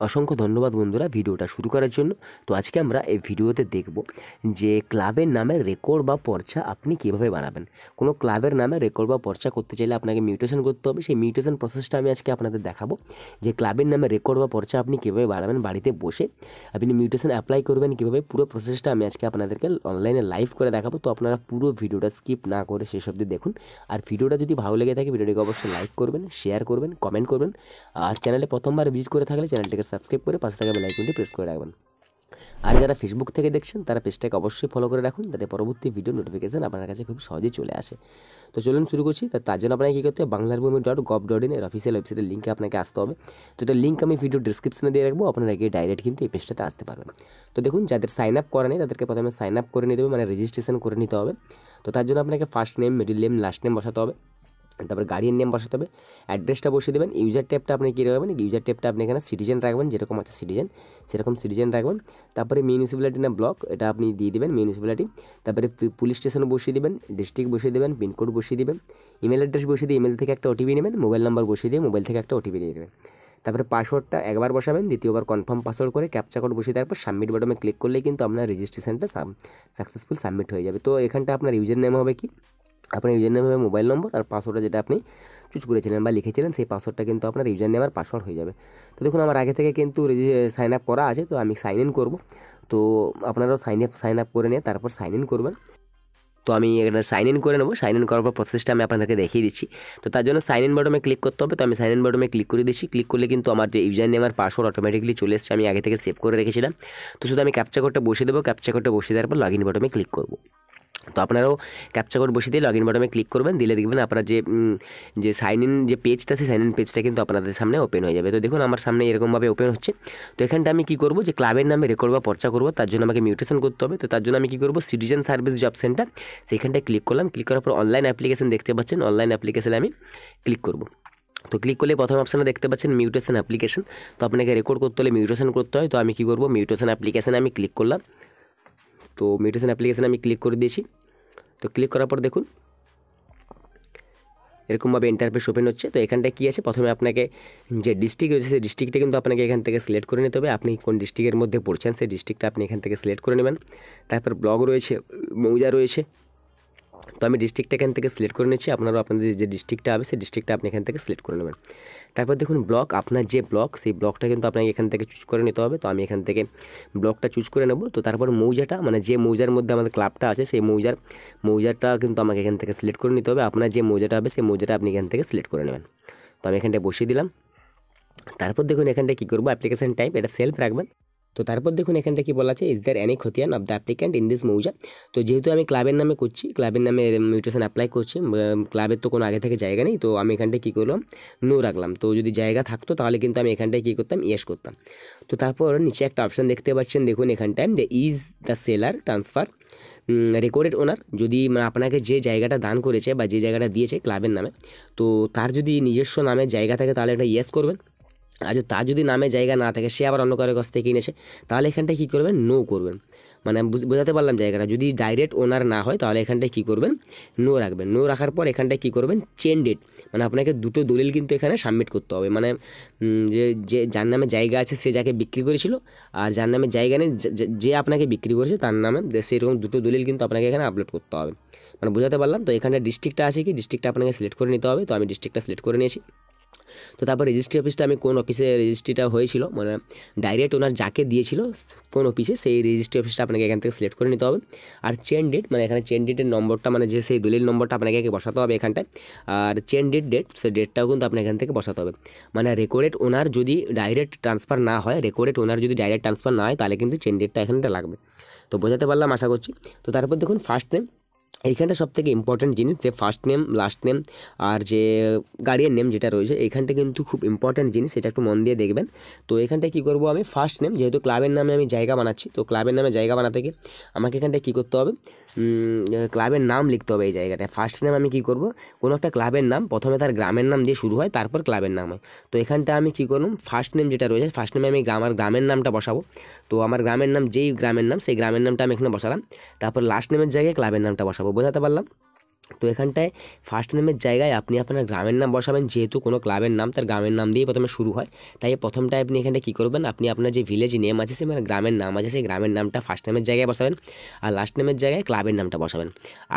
অসংখ্য ধন্যবাদ বন্ধুরা ভিডিওটা শুরু করার জন্য। তো আজকে আমরা এই ভিডিওতে দেখব যে ক্লাবের নামে রেকর্ড বা পর্চা আপনি কীভাবে বানাবেন। কোনো ক্লাবের নামে রেকর্ড বা পর্চা করতে চাইলে আপনাকে মিউটেশন করতে হবে। সেই মিউটেশন প্রসেসটা আমি আজকে আপনাদের দেখাবো যে ক্লাবের নামে রেকর্ড বা পর্চা আপনি কীভাবে বানাবেন। বাড়িতে বসে আপনি মিউটেশন অ্যাপ্লাই করবেন কীভাবে, পুরো প্রসেসটা আমি আজকে আপনাদেরকে অনলাইনে লাইভ করে দেখাবো। তো আপনারা পুরো ভিডিওটা স্কিপ না করে শেষ অবধি দেখুন। আর ভিডিওটা যদি ভালো লেগে থাকে ভিডিওটিকে অবশ্যই লাইক করবেন, শেয়ার করবেন, কমেন্ট করবেন। আর চ্যানেলে প্রথমবার ভিজিট করে থাকলে চ্যানেলটিকে সাবস্ক্রাইব করে পাশে থাকা বেল আইকনটি প্রেস করে রাখবেন। আর যারা ফেসবুক থেকে দেখছেন তারা পেজটাকে অবশ্যই ফলো করে রাখুন, যাতে পরবর্তী ভিডিও নোটিফিকেশন আপনার কাছে খুব সহজেই চলে আসে। তো চলুন শুরু করছি। তার জন্য আপনাকে কী করতে হবে, বাংলারভূমি.gov.in এর অফিসিয়াল ওয়েবসাইটের লিঙ্কে আপনাকে আসতে হবে। তো এটার লিঙ্ক আমি ভিডিও ডিসক্রিপশনে দিয়ে রাখবো, আপনারা গিয়ে ডাইরেক্ট কিন্তু এই পেজটাতে আসতে পারবেন। তো দেখুন, যাদের সাইন আপ করা নেই তাদেরকে প্রথমে সাইন আপ করে নিতে হবে, মানে রেজিস্ট্রেশন করে নিতে হবে। তো তার জন্য আপনাকে first name, middle name, last name বসাতে হবে। তারপর গার্ডিয়ান নেম বসাতে হবে, অ্যাড্রেসটা বসিয়ে দেবেন। ইউজার ট্যাবটা আপনি কী রাখবেন, ইউজার ট্যাবটা আপনি এখানে সিটিজেন রাখবেন, যেরকম আছে সিটিজেন সেরকম সিটিজেন রাখবেন। তারপরে মিউনিসিপ্যালিটি না ব্লক এটা আপনি দিয়ে দেবেন মিউনিসিপ্যালিটি। তারপরে পুলিশ স্টেশন বসিয়ে দেবেন, ডিস্ট্রিক্ট বসিয়ে দেবেন, পিনকোড বসিয়ে দেবেন, ইমেল অ্যাড্রেস বসিয়ে দিয়ে ইমেল থেকে একটা ওটিপি নেবেন, মোবাইল নাম্বার বসিয়ে দিয়ে মোবাইল থেকে একটা ওটিপি দিয়ে দেবেন। তারপরে পাসওয়ার্ডটা একবার বসাবেন, দ্বিতীয়বার কনফার্ম পাসওয়ার্ড করে ক্যাপচা কোড বসিয়ে তারপর সাবমিট বাটনে ক্লিক করলেই কিন্তু আপনার রেজিস্ট্রেশনটা সাকসেসফুল সাবমিট হয়ে যাবে। তো এখানটা আপনার ইউজার নেম হবে কি, আপনার ইউজার নেম হবে মোবাইল নম্বর, আর পাসওয়ার্ডটা যেটা আপনি চুজ করেছিলেন বা লিখেছিলেন সেই পাসওয়ার্ডটা কিন্তু আপনার ইউজার নেম আর পাসওয়ার্ড হয়ে যাবে। তো দেখুন, আমার আগে থেকে কিন্তু সাইন আপ করা আছে, তো আমি সাইন ইন করবো। তো আপনারাও সাইন আপ করে নিয়ে তারপর সাইন ইন করবেন। তো আমি এখানে সাইন ইন করে নেবো। সাইন ইন করার পর প্রসেসটা আমি আপনাদেরকে দেখিয়ে দিচ্ছি। তো তার জন্য সাইন ইন বাটনে ক্লিক করতে হবে। তো আমি সাইন ইন বাটনে ক্লিক করে দিচ্ছি। ক্লিক করলে কিন্তু আমার যে ইউজার নেম আর পাসওয়ার্ড অটোমেটিকলি চলে এসেছে, আমি আগে থেকে সেভ করে রেখেছিলাম। তো শুধু আমি ক্যাপচা কোডটা বসিয়ে দেবো। ক্যাপচা কোডটা বসিয়ে দেওয়ার পর লগ ইন বাটনে ক্লিক করবো। তো আপনারাও ক্যাপচা কোড বসিয়ে দিয়ে লগ ইন বাটনে ক্লিক করবেন, দিলে দেখবেন আপনার যে সাইন ইন যে পেজটা সেই সাইন ইন পেজটা কিন্তু আপনাদের সামনে ওপেন হয়ে যাবে। তো দেখুন, আমার সামনে এরকমভাবে ওপেন হচ্ছে। তো এখানটা আমি কী করবো, যে ক্লাবের নামে রেকর্ড বা পর্চা করবো, তার জন্য আমাকে মিউটেশন করতে হবে। তো তার জন্য আমি কী করবো, সিটিজেন সার্ভিস জব সেন্টার সেইখানটায় ক্লিক করলাম। ক্লিক করার পর অনলাইন অ্যাপ্লিকেশন দেখতে পাচ্ছেন, অনলাইন অ্যাপ্লিকেশনে আমি ক্লিক করবো। তো ক্লিক করলে প্রথম অপশানে দেখতে পাচ্ছেন মিউটেশন অ্যাপ্লিকেশন। তো আপনাকে রেকর্ড করতে হলে মিউটেশন করতে হয়। তো আমি কী করবো, মিউটেশন অ্যাপ্লিকেশানে আমি ক্লিক করলাম। তো মিউটেশন অ্যাপ্লিকেশানে আমি ক্লিক করে দিয়েছি। তো ক্লিক করার পর দেখুন এরকমভাবে ইন্টারফেস ওপেন হচ্ছে। তো এখানটায় কী আছে, প্রথমে আপনাকে যে ডিস্ট্রিক্ট রয়েছে সেই ডিস্ট্রিক্টটা কিন্তু আপনাকে এখান থেকে সিলেক্ট করে নিতে হবে। আপনি কোন ডিস্ট্রিক্টের মধ্যে পড়ছেন সেই ডিস্ট্রিক্টটা আপনি এখান থেকে সিলেক্ট করে নেবেন। তারপর ব্লক রয়েছে, মৌজা রয়েছে। তো আমি ডিস্ট্রিক্টটা এখান থেকে সিলেক্ট করে নিচ্ছি। আপনারাও আপনাদের যে ডিস্ট্রিক্টটা হবে সেই ডিস্ট্রিক্টটা আপনি এখান থেকে সিলেক্ট করে নেবেন। তারপর দেখুন ব্লক, আপনার যে ব্লক সেই ব্লকটা কিন্তু আপনাকে এখান থেকে চুজ করে নিতে হবে। তো আমি এখান থেকে ব্লকটা চুজ করে নেব। তো তারপর মৌজাটা, মানে যে মৌজার মধ্যে আমাদের ক্লাবটা আছে সেই মৌজাটা কিন্তু আমাকে এখান থেকে সিলেক্ট করে নিতে হবে। আপনার যে মৌজাটা হবে সেই মৌজাটা আপনি এখান থেকে সিলেক্ট করে নেবেন। তো আমি এখানটায় বসিয়ে দিলাম। তারপর দেখুন এখানটায় কী করবো, অ্যাপ্লিকেশন টাইপ এটা সেলফ রাখবেন। তো তারপর দেখুন এখানটা কি বলা আছে, ইজ দেয়ার এনি খতিয়ান of the applicant in this মৌজা। তো যেহেতু আমি ক্লাবের নামে করছি, ক্লাবের নামে মিউটেশন অ্যাপ্লাই করছি, ক্লাবের তো কোনো আগে থেকে জায়গা নেই, তো আমি এখানটায় কী করলাম, নো রাখলাম। তো যদি জায়গা থাকতো তাহলে কিন্তু আমি এখানটায় কী করতাম, ইয়েস করতাম। তো তারপর নিচে একটা অপশান দেখতে পাচ্ছেন, দেখুন এখানটায় the is the seller transfer recorded owner. যদি আপনাকে যে জায়গাটা দান করেছে বা যে জায়গাটা দিয়েছে ক্লাবের নামে, তো তার যদি নিজস্ব নামে জায়গা থাকে তাহলে এটা ইয়েস করবেন। আর তার যদি নামে জায়গা না থাকে, সে আবার অন্য কারোর কাছ থেকে কিনেছে, তাহলে এখানটায় কী করবেন, নো করবেন। মানে বোঝাতে পারলাম জায়গাটা, যদি ডাইরেক্ট ওনার না হয় তাহলে এখানটায় কী করবেন, নো রাখবেন। নো রাখার পর এখানটায় কী করবেন, চেন ডেট, মানে আপনাকে দুটো দলিল কিন্তু এখানে সাবমিট করতে হবে। মানে যে যার নামে জায়গা আছে সে যাকে বিক্রি করেছিল, আর যার নামে জায়গা নেই যে আপনাকে বিক্রি করেছে তার নামে সেরকম দুটো দলিল কিন্তু আপনাকে এখানে আপলোড করতে হবে। মানে বোঝাতে পারলাম। তো এখানে ডিস্ট্রিক্টটা আছে কি, ডিস্ট্রিক্টটা আপনাকে সিলেক্ট করে নিতে হবে। তো আমি ডিস্ট্রিক্টটা সিলেক্ট করে নিয়েছি। তো তারপর রেজিস্ট্রি অফিসটা আমি কোন অফিসে রেজিস্ট্রিটা হয়েছিল, মানে ডাইরেক্ট ওনার যাকে দিয়েছিল কোন অফিসে, সেই রেজিস্ট্রি অফিসটা আপনাকে এখান থেকে সিলেক্ট করে নিতে হবে। আর চেন ডেট, মানে এখানে চেন ডেটের নম্বরটা, মানে যে সেই দলিল নম্বরটা আপনাকে বসাতে হবে এখানটায়। আর চেন ডেট সেই ডেটটাও কিন্তু আপনার এখান থেকে বসাতে হবে। মানে রেকর্ডেড ওনার যদি ডাইরেক্ট ট্রান্সফার না হয়, তাহলে কিন্তু চেন ডেটটা এখানটা লাগবে। তো বোঝাতে পারলাম আশা করছি। তো তারপর দেখুন ফার্স্ট নেম, এইখানটা সবথেকে ইম্পর্ট্যান্ট জিনিস, যে ফার্স্ট নেম, লাস্ট নেম আর যে গার্ডিয়ান নেম যেটা রয়েছে, এইখানটা কিন্তু খুব ইম্পর্ট্যান্ট জিনিস, এটা একটু মন দিয়ে দেখবেন। তো এখানটায় কী করবো, আমি ফার্স্ট নেম, যেহেতু ক্লাবের নামে আমি জায়গা বানাচ্ছি, তো ক্লাবের নামে জায়গা বানাতে গিয়ে আমাকে এখানটায় কী করতে হবে, ক্লাবের নাম লিখতে হবে এই জায়গাটায়। ফার্স্ট নেম আমি কী করবো, কোনো একটা ক্লাবের নাম প্রথমে তার গ্রামের নাম দিয়ে শুরু হয়, তারপর ক্লাবের নাম হয়। তো এখানটা আমি কী করলাম, ফার্স্ট নেম যেটা রয়েছে, ফার্স্ট নেমে আমি আমার গ্রামের নামটা বসাবো। তো আমার গ্রামের নাম, যেই গ্রামের নাম সেই গ্রামের নামটা আমি এখানে বসালাম। তারপর লাস্ট নেমের জায়গায় ক্লাবের নামটা বসাবো। বোঝাতে পারলাম। তো এখানটায় ফার্স্ট নেমের জায়গায় আপনি আপনার গ্রামের নাম বসাবেন, যেহেতু কোনো ক্লাবের নাম তার গ্রামের নাম দিয়ে প্রথমে শুরু হয়, তাই প্রথমটায় আপনি এখানটা কী করবেন, আপনি আপনার যে ভিলেজ নেম আছে সে মানে গ্রামের নাম আছে সেই গ্রামের নামটা ফার্স্ট নেমের জায়গায় বসাবেন, আর লাস্ট নেমের জায়গায় ক্লাবের নামটা বসাবেন।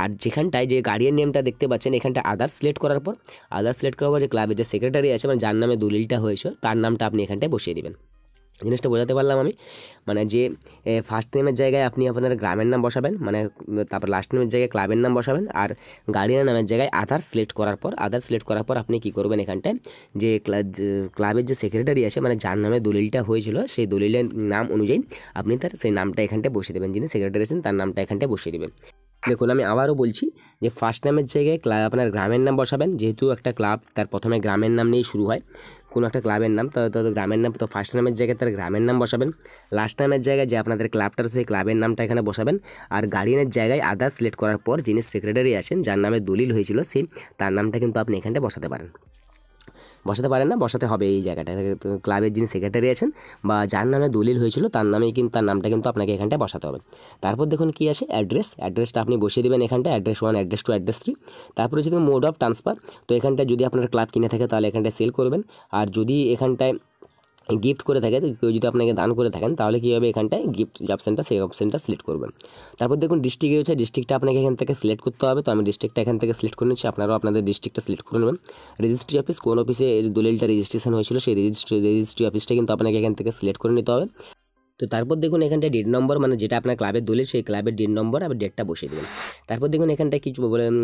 আর যেখানটায় যে গার্ডিয়ান নেমটা দেখতে পাচ্ছেন এখানটা আদার্স সিলেক্ট করার পর যে ক্লাবের যে সেক্রেটারি আছে মানে যার নামে দলিলটা হয়েছে তার নামটা আপনি এখানটায় বসিয়ে দেবেন। জিনিসটা বোঝাতে পারলাম আমি? মানে যে ফার্স্ট নেমের জায়গায় আপনি আপনার গ্রামের নাম বসাবেন, মানে তারপর লাস্ট নেমের জায়গায় ক্লাবের নাম বসাবেন, আর গার্ডিয়ান নামের জায়গায় আদার্স সিলেক্ট করার পর আপনি কী করবেন, এখানটায় যে ক্লাবের যে সেক্রেটারি আছে মানে যার নামে দলিলটা হয়েছিল সেই দলিলের নাম অনুযায়ী আপনি তার সেই নামটা এখানটায় বসিয়ে দেবেন, যিনি সেক্রেটারি আছেন তার নামটা এখানটায় বসিয়ে দেবেন। দেখুন আমি আবারও বলছি যে ফার্স্ট নামের জায়গায় আপনার গ্রামের নাম বসাবেন, যেহেতু একটা ক্লাব তার প্রথমে গ্রামের নাম নিয়েই শুরু হয়, কোনো একটা ক্লাবের নাম তো গ্রামের নাম, তো ফার্স্ট নামের জায়গায় তার গ্রামের নাম বসাবেন, লাস্ট নামের জায়গায় যে আপনাদের ক্লাবটার সেই ক্লাবের নামটা এখানে বসাবেন, আর গার্ডিয়ানের জায়গায় আদার্স সিলেক্ট করার পর যিনি সেক্রেটারি আছেন যার নামে দলিল হয়েছিল সেই তার নামটা কিন্তু আপনি এখানটায় বসাতে পারেন না, বসাতে হবে এই জায়গাটায়। ক্লাবের যিনি সেক্রেটারি আছেন বা যার নামে দলিল হয়েছিল তার নামেই কিন্তু তার নামটা কিন্তু আপনাকে এখানটায় বসাতে হবে। তারপর দেখুন কী আছে, অ্যাড্রেসটা আপনি বসিয়ে দেবেন এখানটায়, অ্যাড্রেস 1, অ্যাড্রেস 2, অ্যাড্রেস 3। তারপরে যদি মোড অফ ট্রান্সফার, তো এখানটায় যদি আপনার ক্লাব কিনে থাকে তাহলে এখানটায় সেল করবেন, আর যদি এখানটায় গিফট করে থাকে, কেউ যদি আপনাকে দান করে থাকেন তাহলে কী হবে, এখানটায় গিফট যে অপশানটা সেই অপশানটা সিলেক্ট করবেন। তারপর দেখুন ডিস্ট্রিক্ট রয়েছে, ডিস্ট্রিক্টটা আপনাকে এখান থেকে সিলেক্ট করতে হবে, তো আমি ডিস্ট্রিক্টটা এখান থেকে সিলেক্ট করে নিচ্ছি, আপনারাও আপনাদের ডিস্ট্রিক্টটা সিলেক্ট করে নেবেন। রেজিস্ট্রি অফিস, কোন অফিসে দলিলটা রেজিস্ট্রেশন হয়েছিল সেই রেজিস্ট্রি অফিসটা কিন্তু আপনাকে এখান থেকে সিলেক্ট করে নিতে হবে। তো তারপর দেখুন এখানটায় ডেট নম্বর, মানে যেটা আপনার ক্লাবের দলিল সেই ক্লাবের ডেট নম্বর আর ডেটটা বসিয়ে দেবেন। তারপর দেখুন এখানটায় কিছু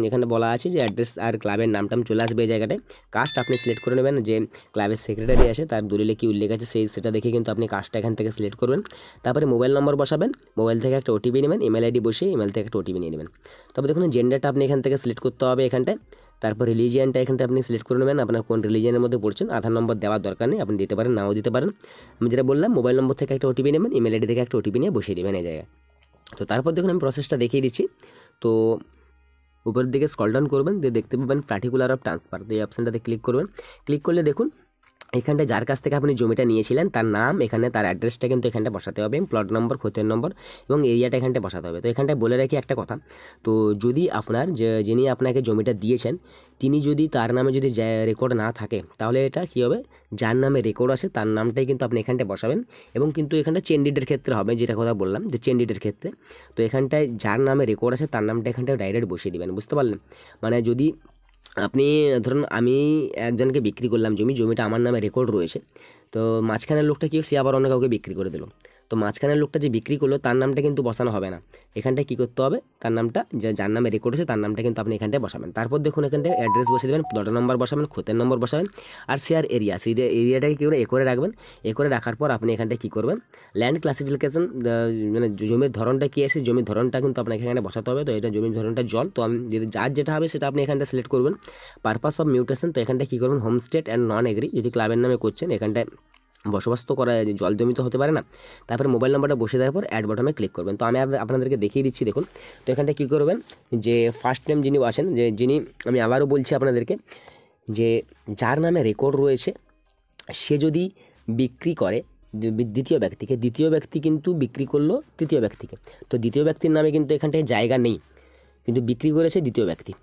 এখানে বলা আছে যে অ্যাড্রেস আর ক্লাবের নামটাম চলে আসবে এই জায়গাটায়। কাস্ট আপনি সিলেক্ট করে নেবেন, যে ক্লাবের সেক্রেটারি আছে তার দলিলে কী উল্লেখ আছে সেটা দেখে কিন্তু আপনি কাস্টটা এখান থেকে সিলেক্ট করবেন। তারপরে মোবাইল নম্বর বসাবেন, মোবাইল থেকে একটা ওটিপি নেবেন, ইমেল আইডি বসিয়ে ইমেল থেকে একটা ওটিপি নিয়ে নেবেন। তারপর দেখুন জেন্ডারটা আপনি এখান থেকে সিলেক্ট করতে হবে এখানটায়। তারপর রিলিজিয়ানটা এখানটা আপনি সিলেক্ট করে নেবেন, আপনার কোন রিলিজিয়ানের মধ্যে পড়ছেন। আধার নম্বর দেওয়ার দরকার নেই, আপনি দিতে পারেন নাও দিতে পারেন। আমি যেটা বললাম মোবাইল নম্বর থেকে একটা ওটিপি নেবেন, ইমেল আইডি থেকে একটা ওটিপি নিয়ে বসিয়ে দেবেন এই জায়গায়। তো তারপর দেখুন আমি প্রসেসটা দেখিয়ে দিচ্ছি। তো উপরের দিকে স্ক্রল ডাউন করবেন, দিয়ে দেখতে পাবেন পার্টিকুলার অফ ট্রান্সফার, তো এই অপশানটাতে ক্লিক করবেন। ক্লিক করলে দেখুন এখানটায় যার কাছ থেকে আপনি জমিটা নিয়েছিলেন তার নাম, এখানে তার অ্যাড্রেসটা কিন্তু এখানটা বসাতে হবে, প্লট নম্বর, খতিয়ান নম্বর এবং এরিয়াটা এখানটায় বসাতে হবে। তো এখানটায় বলে রাখি একটা কথা, তো যদি আপনার যিনি আপনাকে জমিটা দিয়েছেন তিনি যদি তার নামে যদি রেকর্ড না থাকে তাহলে এটা কী হবে, যার নামে রেকর্ড আছে তার নামটাই কিন্তু আপনি এখানটায় বসাবেন। এবং কিন্তু এখানটা চেন ডিডের ক্ষেত্রে হবে, যেটা কথা বললাম যে চেন ডিডের ক্ষেত্রে, তো এখানটায় যার নামে রেকর্ড আছে তার নামটা এখানটায় ডাইরেক্ট বসিয়ে দেবেন, বুঝতে পারলেন? মানে যদি আপনি ধরুন আমি একজনকে বিক্রি করলাম জমিটা আমার নামে রেকর্ড রয়েছে, তো মাঝখানের লোকটা কি সে আবার অন্য কাউকে বিক্রি করে দিল, তো মাঝখানের লোকটা যে বিক্রি করলো তার নামটা কিন্তু বসানো হবে না, এখানটায় কী করতে হবে, তার নামটা যার নামে রেকর্ড আছে তার নামটা কিন্তু আপনি এখানটায় বসাবেন। তারপর দেখুন এখানটায় অ্যাড্রেস বসিয়ে দেবেন, প্লট নম্বর বসাবেন, খতিয়ান নম্বর বসাবেন, আর শেয়ার এরিয়া, সেই এরিয়াটাকে কী করে করে রাখবেন। করে রাখার পর আপনি এখানটায় কী করবেন, ল্যান্ড ক্লাসিফিকেশন, মানে জমির ধরনটা কী আছে, জমির ধরনটা কিন্তু আপনাকে এখানে বসাতে হবে। তো এটা জমির ধরনটা জল, তো আমি যদি যার যেটা হবে সেটা আপনি এখানটা সিলেক্ট করবেন। পারপাস অফ মিউটেশন, তো এখানটায় কী করবেন, হোমস্টেড অ্যান্ড নন এগ্রি, যদি ক্লাবের নামে করছেন এখানটায় বসবাস তো করা জল জমি তো হতে পারে না। তারপরে মোবাইল নাম্বারটা বসে দেওয়ার পর অ্যাড বটমে ক্লিক করবেন। তো আমি আপনাদেরকে দেখিয়ে দিচ্ছি দেখুন। তো এখানটা কী করবেন, যে ফার্স্ট টাইম যিনি আছেন, যিনি আমি আবারও বলছি আপনাদেরকে, যে যার নামে রেকর্ড রয়েছে সে যদি বিক্রি করে দ্বিতীয় ব্যক্তি কিন্তু বিক্রি করলো তৃতীয় ব্যক্তিকে, তো দ্বিতীয় ব্যক্তির নামে কিন্তু এখানটায় জায়গা নেই, কিন্তু বিক্রি করেছে দ্বিতীয় ব্যক্তি,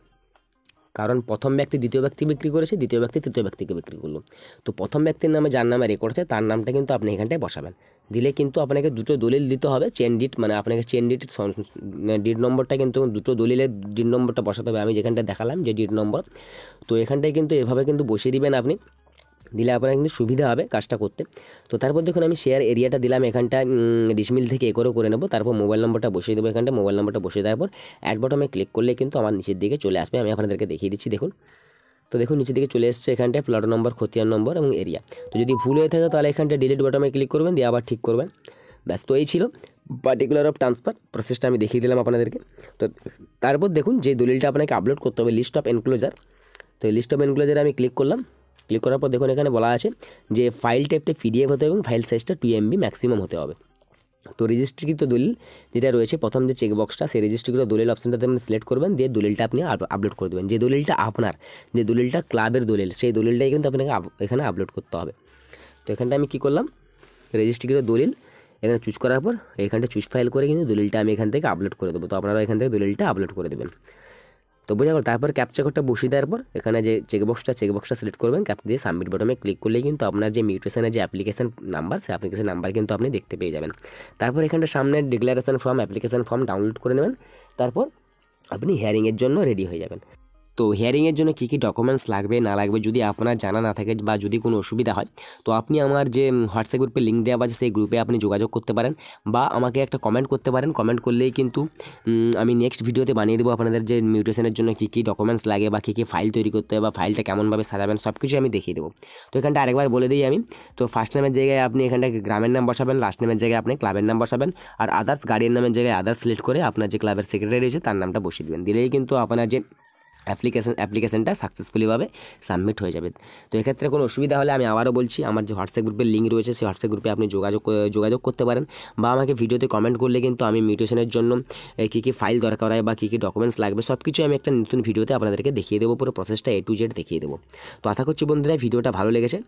কারণ প্রথম ব্যক্তি দ্বিতীয় ব্যক্তি বিক্রি করেছে, দ্বিতীয় ব্যক্তি তৃতীয় ব্যক্তিকে বিক্রি করলো। তো প্রথম ব্যক্তির নামে যার নামে রেকর্ড আছে তার নামটা কিন্তু আপনি এখানটায় বসাবেন। দিলে কিন্তু আপনাকে দুটো দলিল দিতে হবে, চেন ডিট, মানে আপনাকে চেন ডিট ডিট নম্বরটা কিন্তু দুটো দলিলের ডিট নম্বরটা বসাতে হবে, আমি যেখানটা দেখালাম যে ডিট নম্বর, তো এখানটায় কিন্তু এভাবে কিন্তু বসিয়ে দিবেন আপনি, দিলে আপনার কিন্তু সুবিধা হবে কাজটা করতে। তো তারপর দেখুন আমি শেয়ার এরিয়াটা দিলাম, এখানটা ডিসমিল থেকে করে নেব। তারপর মোবাইল নম্বরটা বসিয়ে দেবো, এখানটা মোবাইল নম্বরটা বসিয়ে দেওয়ার পর অ্যাড বটমে ক্লিক করলে কিন্তু আমার নিচের দিকে চলে আসবে, আমি আপনাদেরকে দেখিয়ে দিচ্ছি দেখুন। তো দেখুন নিচের দিকে চলে এসছে এখানটায় প্লট নম্বর, খতিয়ান নম্বর এবং এরিয়া। তো যদি ভুল হয়ে থাকে তাহলে এখানটা ডিলিট বটমে ক্লিক করবেন, দিয়ে আবার ঠিক করবেন, ব্যাস। তো এই ছিল পার্টিকুলার অফ ট্রান্সফার প্রসেসটা, আমি দেখিয়ে দিলাম আপনাদেরকে। তো তারপর দেখুন যে দলিলটা আপনাকে আপলোড করতে হবে, লিস্ট অফ এনক্লোজার, তো এই লিস্ট অফ এনক্লোজারে আমি ক্লিক করলাম। ক্লিক করার পর দেখুন এখানে বলা আছে যে ফাইল টাইপটা পিডিএফ হতে হবে এবং ফাইল সাইজটা 2 MB ম্যাক্সিমাম হতে হবে। তো রেজিস্ট্রিকৃত দলিল যেটা রয়েছে প্রথম যে চেকবক্সটা, সেই রেজিস্ট্রিকৃত দলিল অপশানটাতে আপনি সিলেক্ট করবেন, দিয়ে দলিলটা আপনি আপলোড করে দেবেন। যে দলিলটা আপনার, যে দলিলটা ক্লাবের দলিল, সেই দলিলটাই কিন্তু আপনাকে এখানে আপলোড করতে হবে। তো এখানটা আমি কী করলাম, রেজিস্ট্রিকৃত দলিল এখানে চুজ করার পর এখানটা চুজ ফাইল করে কিন্তু দলিলটা আমি এখান থেকে আপলোড করে দেবো। তো আপনারা এখান থেকে দলিলটা আপলোড করে দেবেন। তো বোঝা গেল। তারপর ক্যাপচা কোডটা বসিয়ে দেওয়ার পর এখানে যে চেকবক্সটা সিলেক্ট করবেন, ক্যাপচা দিয়ে সাবমিট বাটনে ক্লিক করলেই কিন্তু আপনার যে মিউটেশনের যে অ্যাপ্লিকেশন নাম্বার, সেই অ্যাপ্লিকেশন নাম্বার কিন্তু আপনি দেখতে পেয়ে যাবেন। তারপর এখানটা সামনে declaration form, application form download করে নেবেন। তারপর আপনি হিয়ারিংয়ের জন্য রেডি হয়ে যাবেন। তো হিয়ারিংয়ের জন্য কী কী ডকুমেন্টস লাগবে না লাগবে যদি আপনার জানা না থাকে বা যদি কোনো অসুবিধা হয়, তো আপনি আমার যে হোয়াটসঅ্যাপ গ্রুপে লিঙ্ক দেওয়া আছে সেই গ্রুপে আপনি যোগাযোগ করতে পারেন বা আমাকে একটা কমেন্ট করতে পারেন। কমেন্ট করলেই কিন্তু আমি নেক্সট ভিডিওতে বানিয়ে দেবো আপনাদের যে মিউটেশনের জন্য কী কী ডকুমেন্টস লাগে বা কী কী ফাইল তৈরি করতে হবে বা ফাইলটা কেমনভাবে সাজাবেন সব কিছু আমি দেখিয়ে দেবো। তো এখানটা আরেকবার বলে দিই আমি। তো ফার্স্ট নেমের জায়গায় আপনি এখানটা গ্রামের নাম বসাবেন, লাস্ট নেমের জায়গায় আপনি ক্লাবের নাম বসাবেন, আর আদার্স গার্ডিয়ান নামের জায়গায় আদার্স সিলেক্ট করে আপনার যে ক্লাবের সেক্রেটারি রয়েছে তার নামটা বসিয়ে দেবেন। দিলেই কিন্তু আপনার যে অ্যাপ্লিকেশনটা সাকসেসফুলিভাবে সাবমিট হয়ে যাবে। তো এক্ষেত্রে কোনো অসুবিধা হলে আমি আবারও বলছি, আমার যে হোয়াটসঅ্যাপ গ্রুপের লিঙ্ক রয়েছে সেই হোয়াটসঅ্যাপ গ্রুপে আপনি যোগাযোগ করতে পারেন বা আমাকে ভিডিওতে কমেন্ট করলে কিন্তু আমি মিউটেশনের জন্য কী কী ফাইল দরকার হয় বা কী কী ডকুমেন্টস লাগবে সব কিছু আমি একটা নতুন ভিডিওতে আপনাদেরকে দেখিয়ে দেবো, পুরো প্রসেসটা A to Z দেখিয়ে দেবো। তো আশা করছি বন্ধুরা ভিডিওটা ভালো লেগেছে।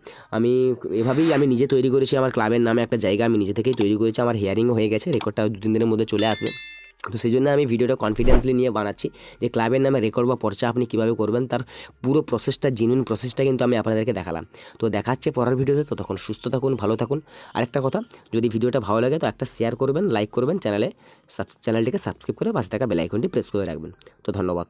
এভাবেই আমি নিজে তৈরি করেছি, আমার ক্লাবের নামে একটা জায়গা আমি নিজে থেকেই তৈরি করেছি, আমার হিয়ারিংও হয়ে গেছে, রেকর্ডটা 2-3 দিনের মধ্যে চলে আসবে। তো সেই জন্য আমি ভিডিওটা কনফিডেন্সলি নিয়ে বানাচ্ছি যে ক্লাবের নামে রেকর্ড বা পর্চা আপনি কীভাবে করবেন, তার পুরো প্রসেসটা, জেনুইন প্রসেসটা কিন্তু আমি আপনাদেরকে দেখালাম। তো দেখাচ্ছে পরের ভিডিওতে। তো তখন সুস্থ থাকুন, ভালো থাকুন। আরেকটা কথা, যদি ভিডিওটা ভালো লাগে তো একটা শেয়ার করবেন, লাইক করবেন, চ্যানেলটিকে সাবস্ক্রাইব করে পাশে থাকা বেল আইকনটি প্রেস করে রাখবেন। তো ধন্যবাদ।